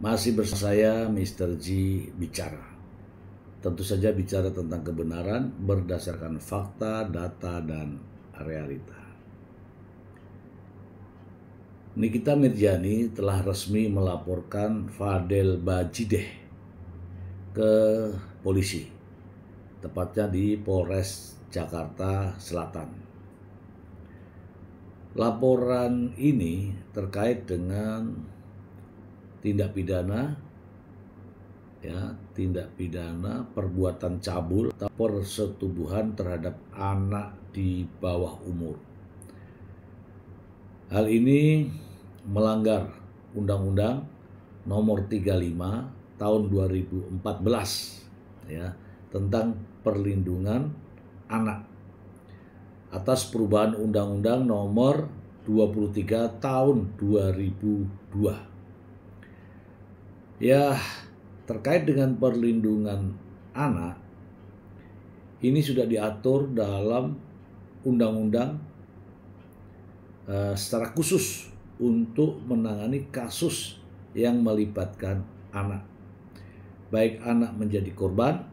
Masih bersama saya Mr. G bicara. Tentu saja bicara tentang kebenaran berdasarkan fakta, data, dan realita. Nikita Mirjani telah resmi melaporkan Fadel Bajideh ke polisi, tepatnya di Polres Jakarta Selatan. Laporan ini terkait dengan tindak pidana perbuatan cabul atau persetubuhan terhadap anak di bawah umur. Hal ini melanggar Undang-Undang Nomor 35 Tahun 2014 tentang perlindungan anak atas perubahan Undang-Undang Nomor 23 Tahun 2002. Terkait dengan perlindungan anak, ini sudah diatur dalam undang-undang secara khusus untuk menangani kasus yang melibatkan anak. Baik anak menjadi korban,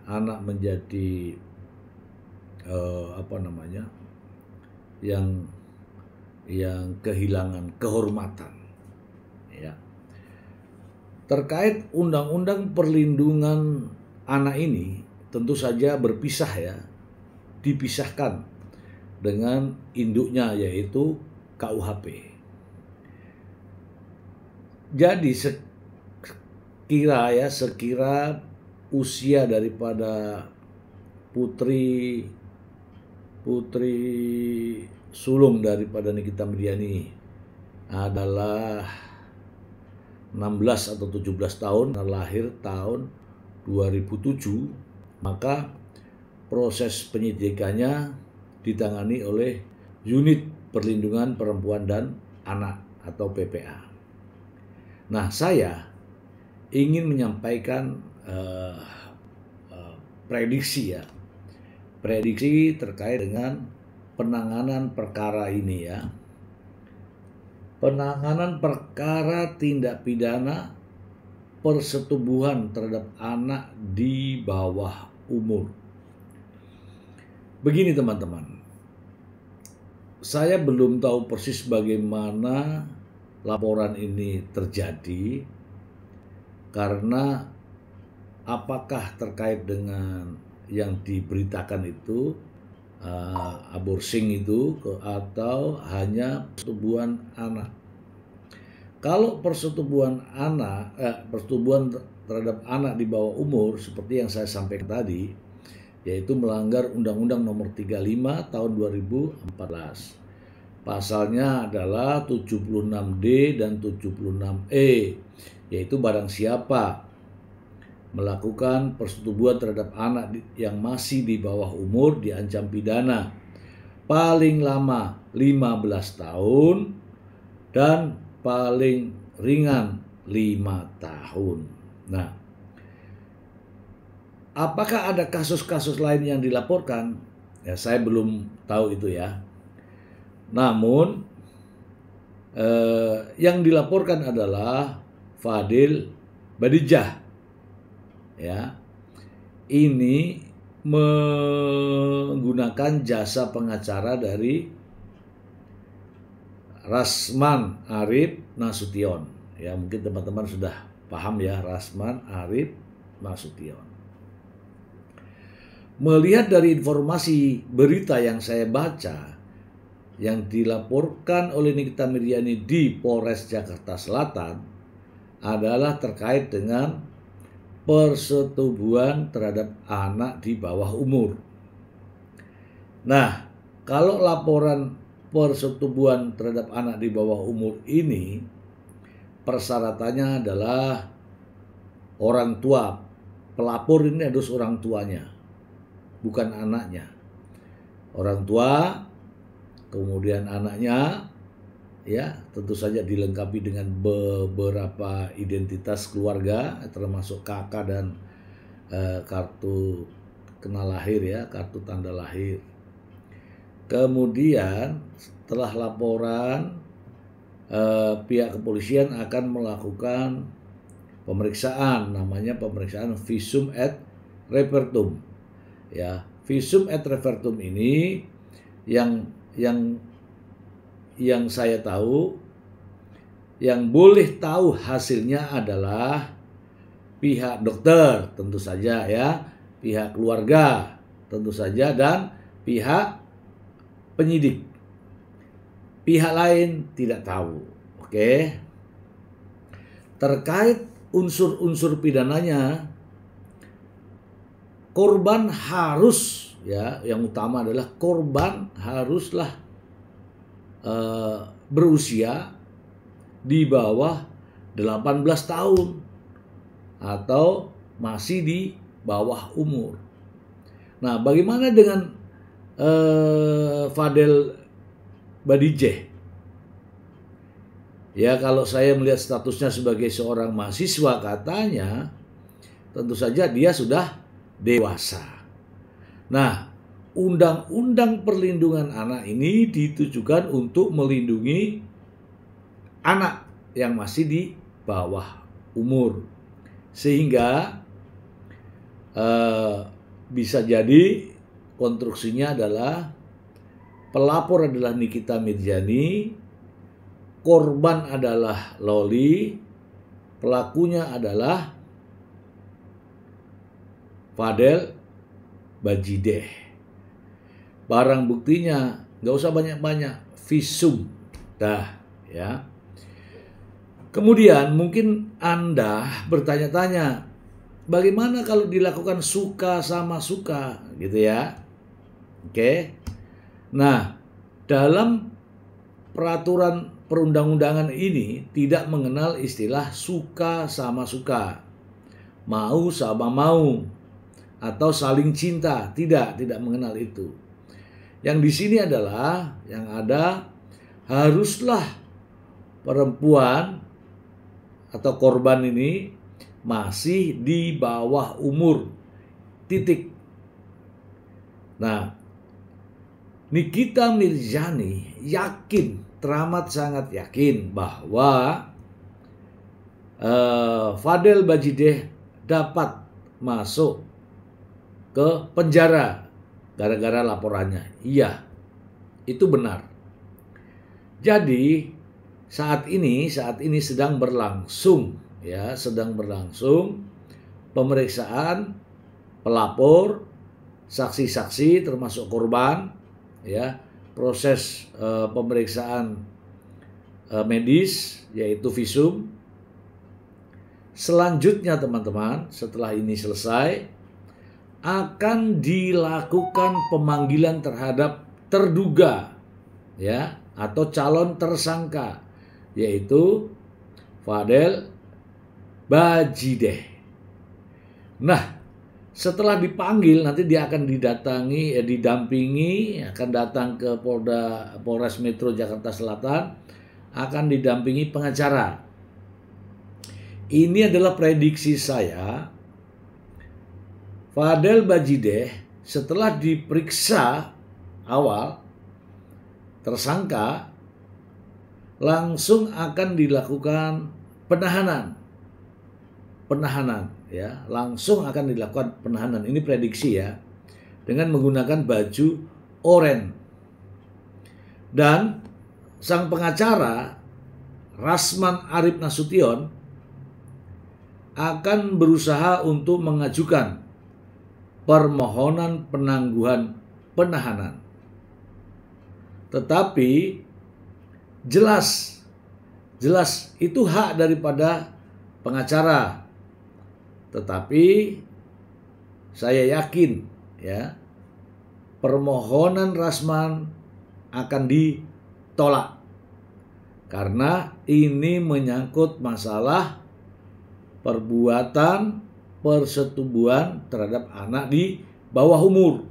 anak menjadi yang kehilangan kehormatan. Terkait undang-undang perlindungan anak ini tentu saja dipisahkan dengan induknya yaitu KUHP. Jadi sekira usia daripada putri sulung daripada Nikita Mirjani adalah 16 atau 17 tahun, lahir tahun 2007, maka proses penyidikannya ditangani oleh Unit Perlindungan Perempuan dan Anak atau PPA. Nah, saya ingin menyampaikan prediksi terkait dengan penanganan perkara ini Penanganan perkara tindak pidana persetubuhan terhadap anak di bawah umur. Begini teman-teman, saya belum tahu persis bagaimana laporan ini terjadi, karena apakah terkait dengan yang diberitakan itu aborting itu atau hanya persetubuhan anak. Kalau persetubuhan terhadap anak di bawah umur seperti yang saya sampaikan tadi, yaitu melanggar Undang-Undang Nomor 35 Tahun 2014. Pasalnya adalah 76D dan 76E, yaitu barang siapa melakukan persetubuhan terhadap anak yang masih di bawah umur diancam pidana paling lama 15 tahun dan paling ringan 5 tahun. Nah, apakah ada kasus-kasus lain yang dilaporkan? Saya belum tahu itu Namun yang dilaporkan adalah Fadel Bajideh. Ini menggunakan jasa pengacara dari Rasman Arif Nasution. Mungkin teman-teman sudah paham Rasman Arif Nasution. Melihat dari informasi berita yang saya baca, yang dilaporkan oleh Nikita Mirjani di Polres Jakarta Selatan adalah terkait dengan persetubuhan terhadap anak di bawah umur. Nah, kalau laporan persetubuhan terhadap anak di bawah umur ini, persyaratannya adalah orang tua. Pelapor ini harus orang tuanya, bukan anaknya. Orang tua, kemudian anaknya, tentu saja dilengkapi dengan beberapa identitas keluarga, termasuk kakak dan kartu kenal lahir kartu tanda lahir. Kemudian setelah laporan pihak kepolisian akan melakukan pemeriksaan, namanya pemeriksaan visum et repertum. Ya, visum et repertum ini yang saya tahu, yang boleh tahu hasilnya adalah pihak dokter tentu saja ya, pihak keluarga tentu saja, dan pihak penyidik. Pihak lain tidak tahu. Oke. Terkait unsur-unsur pidananya, korban harus, ya, yang utama adalah korban haruslah berusia di bawah 18 tahun atau masih di bawah umur. Nah, bagaimana dengan Fadel Badijeh? Ya, kalau saya melihat statusnya sebagai seorang mahasiswa, katanya tentu saja dia sudah dewasa. Nah, Undang-Undang Perlindungan Anak ini ditujukan untuk melindungi anak yang masih di bawah umur. Sehingga bisa jadi konstruksinya adalah pelapor adalah Nikita Mirzani, korban adalah Loli, pelakunya adalah Fadel Badijeh. Barang buktinya nggak usah banyak-banyak, visum dah ya. Kemudian mungkin Anda bertanya-tanya, bagaimana kalau dilakukan suka sama suka gitu ya? Oke. Nah, dalam peraturan perundang-undangan ini tidak mengenal istilah suka sama suka, mau sama mau, atau saling cinta. Tidak mengenal itu. Yang di sini adalah yang ada haruslah perempuan atau korban ini masih di bawah umur. Titik. Nah, Nikita Mirzani yakin, teramat sangat yakin bahwa Fadel Badijeh dapat masuk ke penjara gara-gara laporannya. Iya, itu benar. Jadi saat ini sedang berlangsung ya, sedang berlangsung pemeriksaan pelapor, saksi-saksi termasuk korban ya, proses pemeriksaan medis yaitu visum. Selanjutnya teman-teman, setelah ini selesai, akan dilakukan pemanggilan terhadap terduga ya atau calon tersangka, yaitu Fadel Badijeh. Nah, setelah dipanggil nanti dia akan didampingi, akan datang ke Polres Metro Jakarta Selatan, akan didampingi pengacara. Ini adalah prediksi saya. Fadel Badijeh setelah diperiksa awal tersangka, langsung akan dilakukan penahanan ya, langsung akan dilakukan penahanan. Ini prediksi ya, dengan menggunakan baju oranye. Dan sang pengacara Rasman Arif Nasution akan berusaha untuk mengajukan permohonan penangguhan penahanan. Tetapi jelas itu hak daripada pengacara. Tetapi saya yakin ya, permohonan Rasman akan ditolak karena ini menyangkut masalah perbuatan persetubuhan terhadap anak di bawah umur.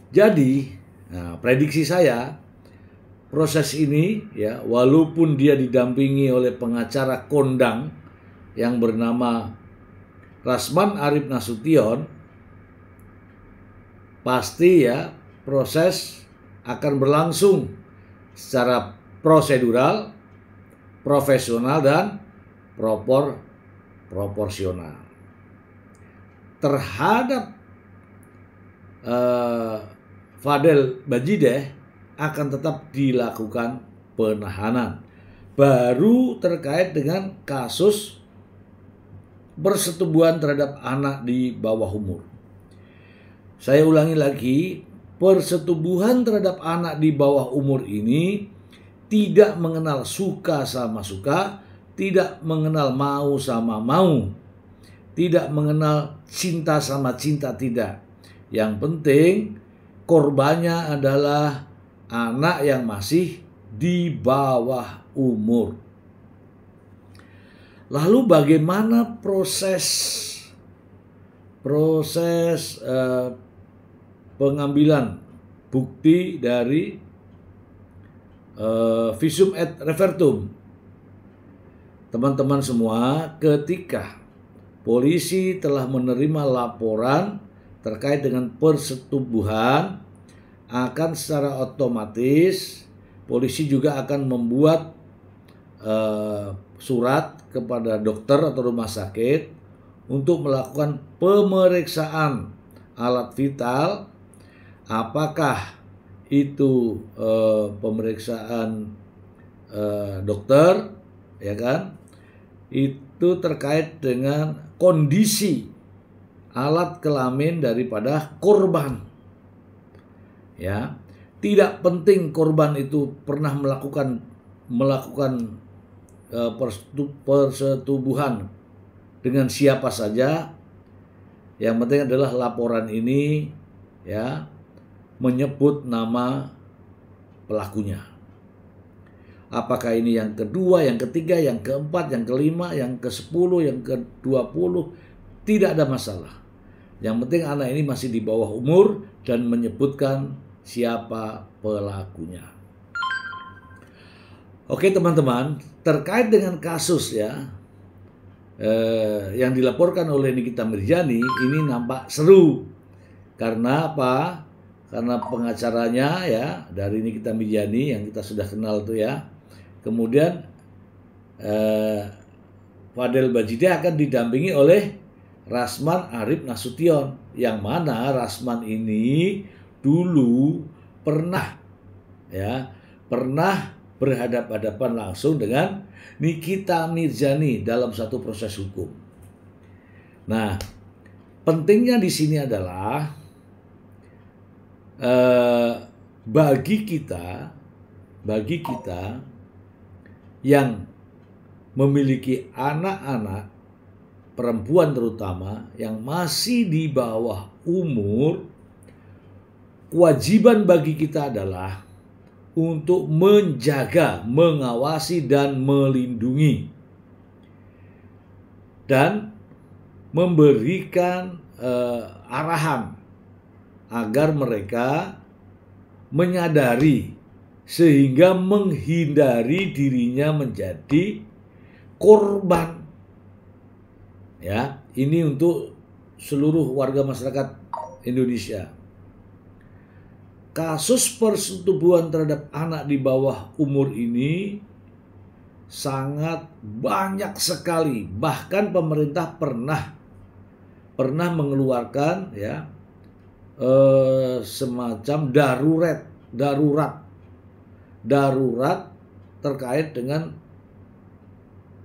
Jadi, prediksi saya, proses ini ya, walaupun dia didampingi oleh pengacara kondang yang bernama Rasman Arif Nasution, pasti ya proses akan berlangsung secara prosedural, profesional, dan proporsional. Terhadap Fadel Bajideh akan tetap dilakukan penahanan. Baru terkait dengan kasus persetubuhan terhadap anak di bawah umur. Saya ulangi lagi, persetubuhan terhadap anak di bawah umur ini tidak mengenal suka sama suka, tidak mengenal mau sama mau, tidak mengenal cinta sama cinta, tidak. Yang penting korbannya adalah anak yang masih di bawah umur. Lalu bagaimana proses pengambilan bukti dari visum et repertum? Teman-teman semua, ketika polisi telah menerima laporan terkait dengan persetubuhan, akan secara otomatis polisi juga akan membuat surat kepada dokter atau rumah sakit untuk melakukan pemeriksaan alat vital. Apakah itu pemeriksaan dokter, ya kan? Itu terkait dengan kondisi alat kelamin daripada korban. Ya, tidak penting korban itu pernah melakukan persetubuhan dengan siapa saja. Yang penting adalah laporan ini ya menyebut nama pelakunya. Apakah ini yang kedua, yang ketiga, yang keempat, yang kelima, yang ke-10, yang ke-20, tidak ada masalah. Yang penting anak ini masih di bawah umur dan menyebutkan siapa pelakunya. Oke teman-teman, terkait dengan kasus ya yang dilaporkan oleh Nikita Mirzani ini nampak seru. Karena apa? Karena pengacaranya ya dari Nikita Mirzani yang kita sudah kenal tuh ya. Kemudian Fadel Bajideh akan didampingi oleh Rasman Arif Nasution, yang mana Rasman ini dulu pernah berhadapan-hadapan langsung dengan Nikita Mirzani dalam satu proses hukum. Nah, pentingnya di sini adalah bagi kita yang memiliki anak-anak perempuan terutama yang masih di bawah umur, kewajiban bagi kita adalah untuk menjaga, mengawasi, dan melindungi, dan memberikan arahan agar mereka menyadari sehingga menghindari dirinya menjadi korban. Ya, ini untuk seluruh warga masyarakat Indonesia. Kasus persetubuhan terhadap anak di bawah umur ini sangat banyak sekali. Bahkan pemerintah pernah mengeluarkan ya semacam darurat terkait dengan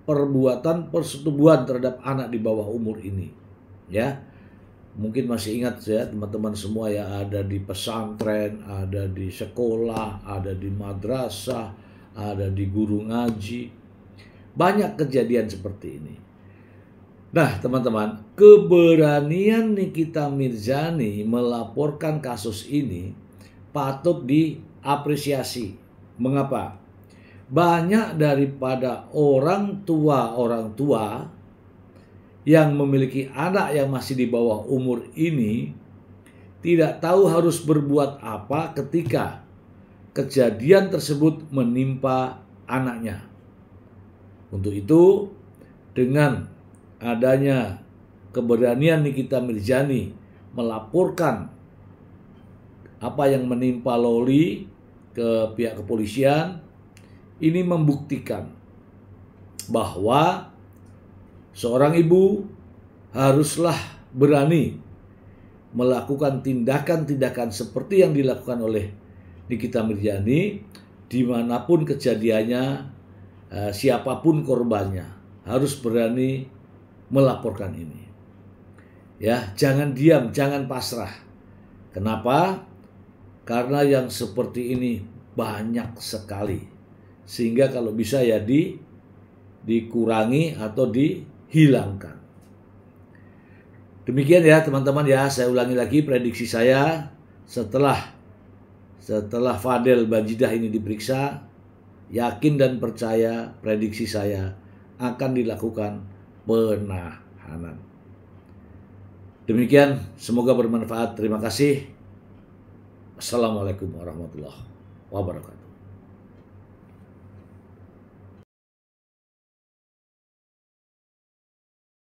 perbuatan persetubuhan terhadap anak di bawah umur ini. Ya, mungkin masih ingat ya teman-teman semua ya, ada di pesantren, ada di sekolah, ada di madrasah, ada di guru ngaji. Banyak kejadian seperti ini. Nah teman-teman, keberanian Nikita Mirzani melaporkan kasus ini patut diapresiasi. Mengapa? Banyak daripada orang tua yang memiliki anak yang masih di bawah umur ini tidak tahu harus berbuat apa ketika kejadian tersebut menimpa anaknya. Untuk itu, dengan adanya keberanian Nikita Mirzani melaporkan apa yang menimpa Loli ke pihak kepolisian, ini membuktikan bahwa seorang ibu haruslah berani melakukan tindakan-tindakan seperti yang dilakukan oleh Nikita Mirzani, dimanapun kejadiannya, siapapun korbannya, harus berani melaporkan ini. Ya, jangan diam, jangan pasrah. Kenapa? Karena yang seperti ini banyak sekali. Sehingga kalau bisa ya dikurangi atau dihilangkan. Demikian ya teman-teman ya, saya ulangi lagi prediksi saya setelah Fadel Bajidah ini diperiksa, yakin dan percaya prediksi saya akan dilakukan penahanan. Demikian, semoga bermanfaat. Terima kasih. Assalamualaikum warahmatullahi wabarakatuh.